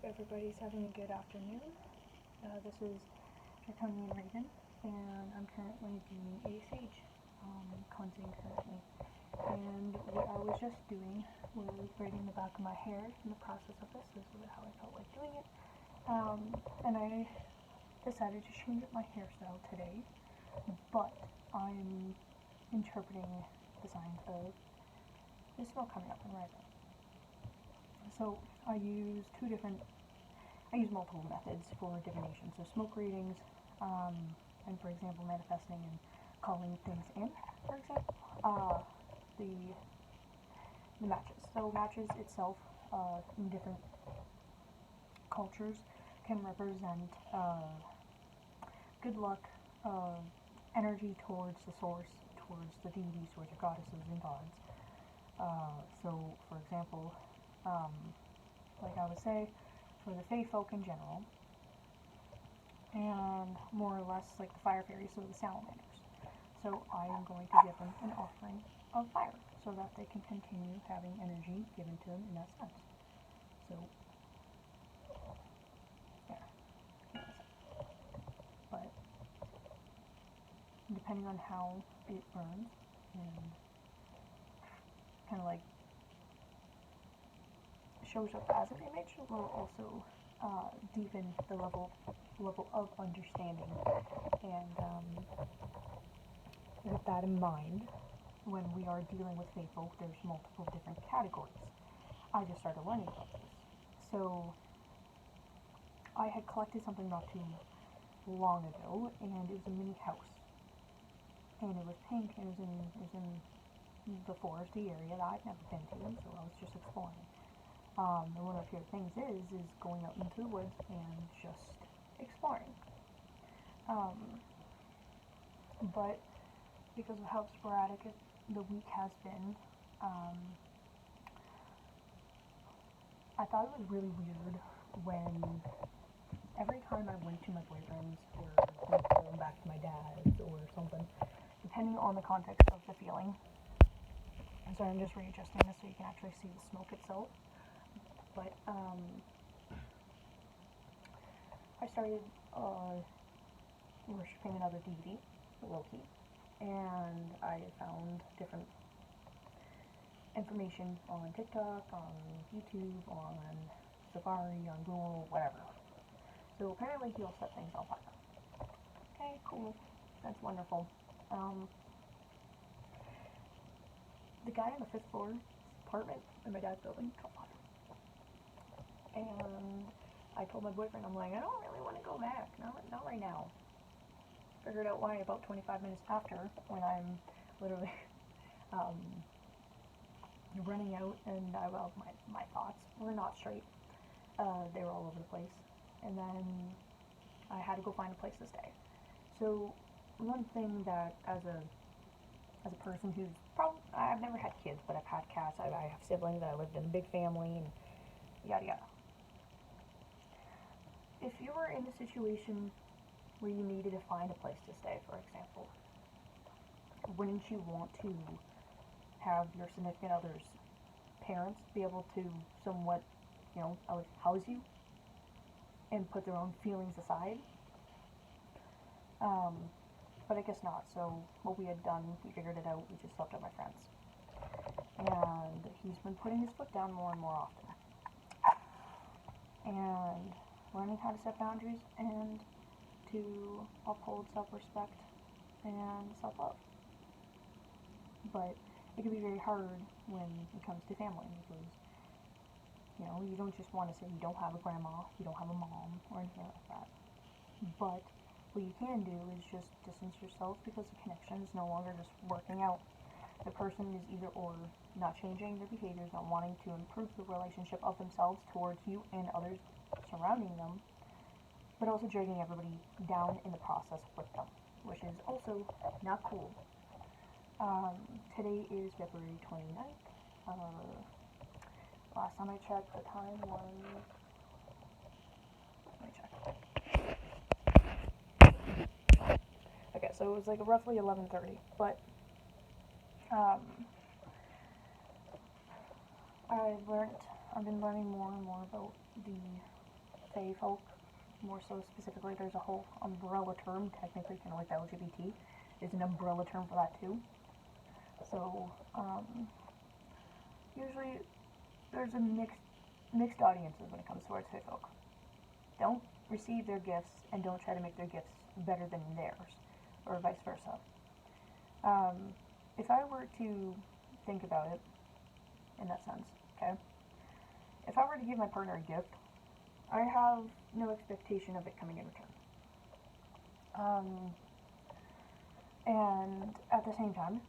everybody's having a good afternoon. This is Draconian Raven, and I'm currently doing a Sage cleansing currently. And what I was just doing was braiding the back of my hair in the process of this. This is how I felt like doing it. And I decided to change up my hairstyle today, but I'm interpreting the signs of the smoke coming up in Rising. So I use multiple methods for divination. So smoke readings, and for example, manifesting and calling things in, for example. The matches. So matches itself, in different cultures, can represent good luck, energy towards the source, towards the deities, towards your goddesses and gods. So, for example, like I would say, for the Fae folk in general, and more or less like the fire fairies, so the salamanders. So I am going to give them an offering of fire, so that they can continue having energy given to them in that sense. So, yeah. But, depending on how it burns, and kind of like shows up as an image, will also deepen the level of understanding. And with that in mind, when we are dealing with Fae folk, there's multiple different categories. I just started learning about this. So I had collected something not too long ago, and it was a mini house. And it was pink, and it was in the foresty area that I've never been to, so I was just exploring. And one of my favorite things is going out into the woods and just exploring. But because of how sporadic the week has been, I thought it was really weird when every time I went to my boyfriend's or went going back to my dad's or something, depending on the context of the feeling. And so I'm just readjusting this so you can actually see the smoke itself. But I started worshipping another deity, Loki, and I found different information on TikTok, on YouTube, on Safari, on Google, whatever. So apparently he'll set things on fire. Okay, cool. That's wonderful. The guy on the 5th floor apartment in my dad's building caught fire. And I told my boyfriend, I'm like, I don't really want to go back. Not right now. Figured out why about 25 minutes after, when I'm literally running out, and my thoughts were not straight. They were all over the place. And then I had to go find a place to stay. So one thing that as a person who's I've never had kids, but I've had cats. I have siblings. I lived in a big family, and yada yada. If you were in a situation where you needed to find a place to stay, for example, wouldn't you want to have your significant other's parents be able to somewhat, house you and put their own feelings aside? But I guess not. So what we had done, we figured it out. We just slept at my friend's, and he's been putting his foot down more and more often, and learning how to set boundaries and to uphold self-respect and self-love. But it can be very hard when it comes to family, because you don't just want to say you don't have a grandma, you don't have a mom, or anything like that. But what you can do is just distance yourself, because the connection is no longer just working out. The person is either or not changing their behaviors, not wanting to improve the relationship of themselves towards you and others surrounding them, but also dragging everybody down in the process with them, which is also not cool. Today is February 29th. Last time I checked, the time was... Let me check. Okay, so it was like roughly 11:30, but I've been learning more and more about the fae folk, more so specifically. There's a whole umbrella term, technically, kind of like the LGBT. There's an umbrella term for that too. So, usually there's a mixed audiences when it comes towards fae folk. Don't receive their gifts and don't try to make their gifts better than theirs, or vice versa. If I were to think about it in that sense, okay? If I were to give my partner a gift, I have no expectation of it coming in return. And at the same time,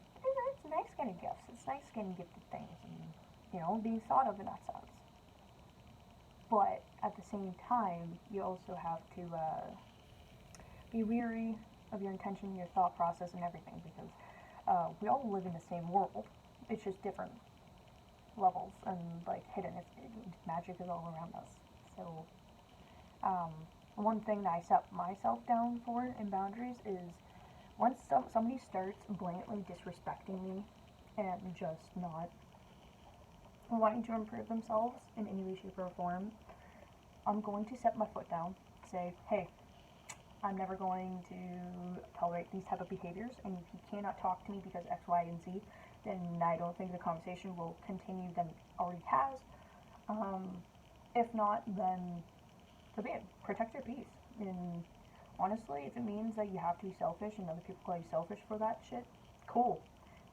it's nice getting gifts. It's nice getting gifted things and, being thought of in that sense. But at the same time, you also have to be weary of your intention, your thought process, and everything, because we all live in the same world. It's just different levels and like hidden. Magic is all around us. So one thing that I set myself down for in boundaries is once somebody starts blatantly disrespecting me and just not wanting to improve themselves in any way, shape, or form, I'm going to set my foot down, say, hey, I'm never going to tolerate these type of behaviors, and if you cannot talk to me because X, Y, and Z, then I don't think the conversation will continue than it already has. If not, then so be it. Protect your peace. And honestly, if it means that you have to be selfish and other people call you selfish for that shit, cool.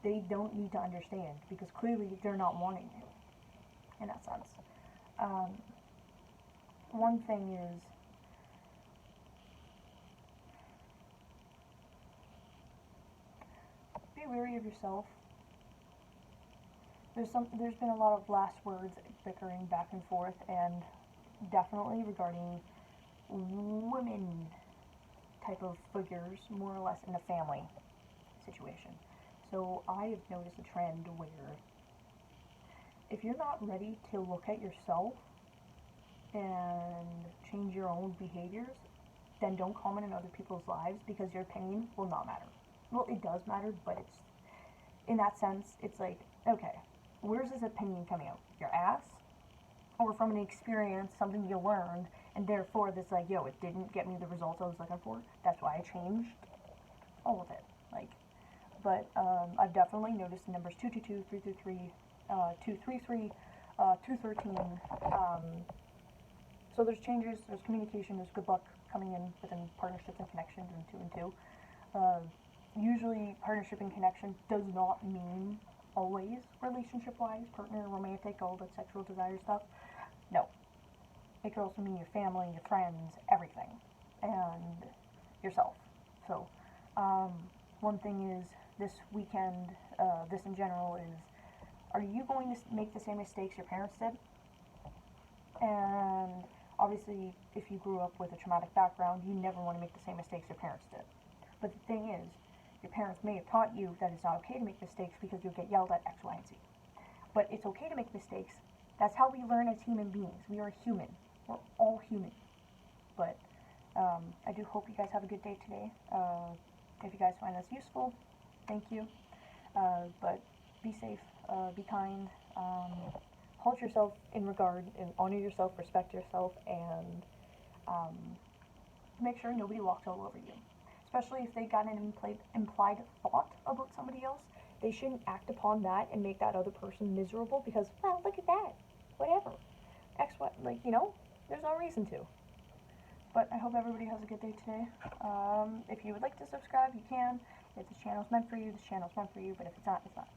They don't need to understand because clearly they're not wanting you in that sense. One thing is be wary of yourself. There's been a lot of last words bickering back and forth, and definitely regarding women type of figures, more or less in a family situation. So I have noticed a trend where if you're not ready to look at yourself and change your own behaviors, then don't comment on other people's lives because your opinion will not matter. Well, it does matter, but it's, in that sense, it's like, okay, where's this opinion coming out? Your ass? Or from an experience, something you learned, and therefore this like, yo, it didn't get me the results I was looking for. That's why I changed all of it. But I've definitely noticed the numbers 222, 333, 233, 213. So there's changes, there's communication, there's good luck coming in within partnerships and connections and 2 and 2. Usually partnership and connection does not mean always relationship-wise, partner, romantic, all that sexual desire stuff. No. It could also mean your family, your friends, everything, and yourself. So, one thing is, this weekend, this in general is, are you going to make the same mistakes your parents did? And obviously, if you grew up with a traumatic background, you never want to make the same mistakes your parents did. But the thing is, your parents may have taught you that it's not okay to make mistakes because you'll get yelled at X, Y, and Z. But it's okay to make mistakes. That's how we learn as human beings. We are human. We're all human. But I do hope you guys have a good day today. If you guys find this useful, thank you. But be safe, be kind, hold yourself in regard, and honor yourself, respect yourself, and make sure nobody walks all over you. Especially if they got an implied thought about somebody else, they shouldn't act upon that and make that other person miserable because, well, look at that, whatever, X, Y, there's no reason to. But I hope everybody has a good day today. If you would like to subscribe, you can. If this channel's meant for you, this channel's meant for you, but if it's not, it's not.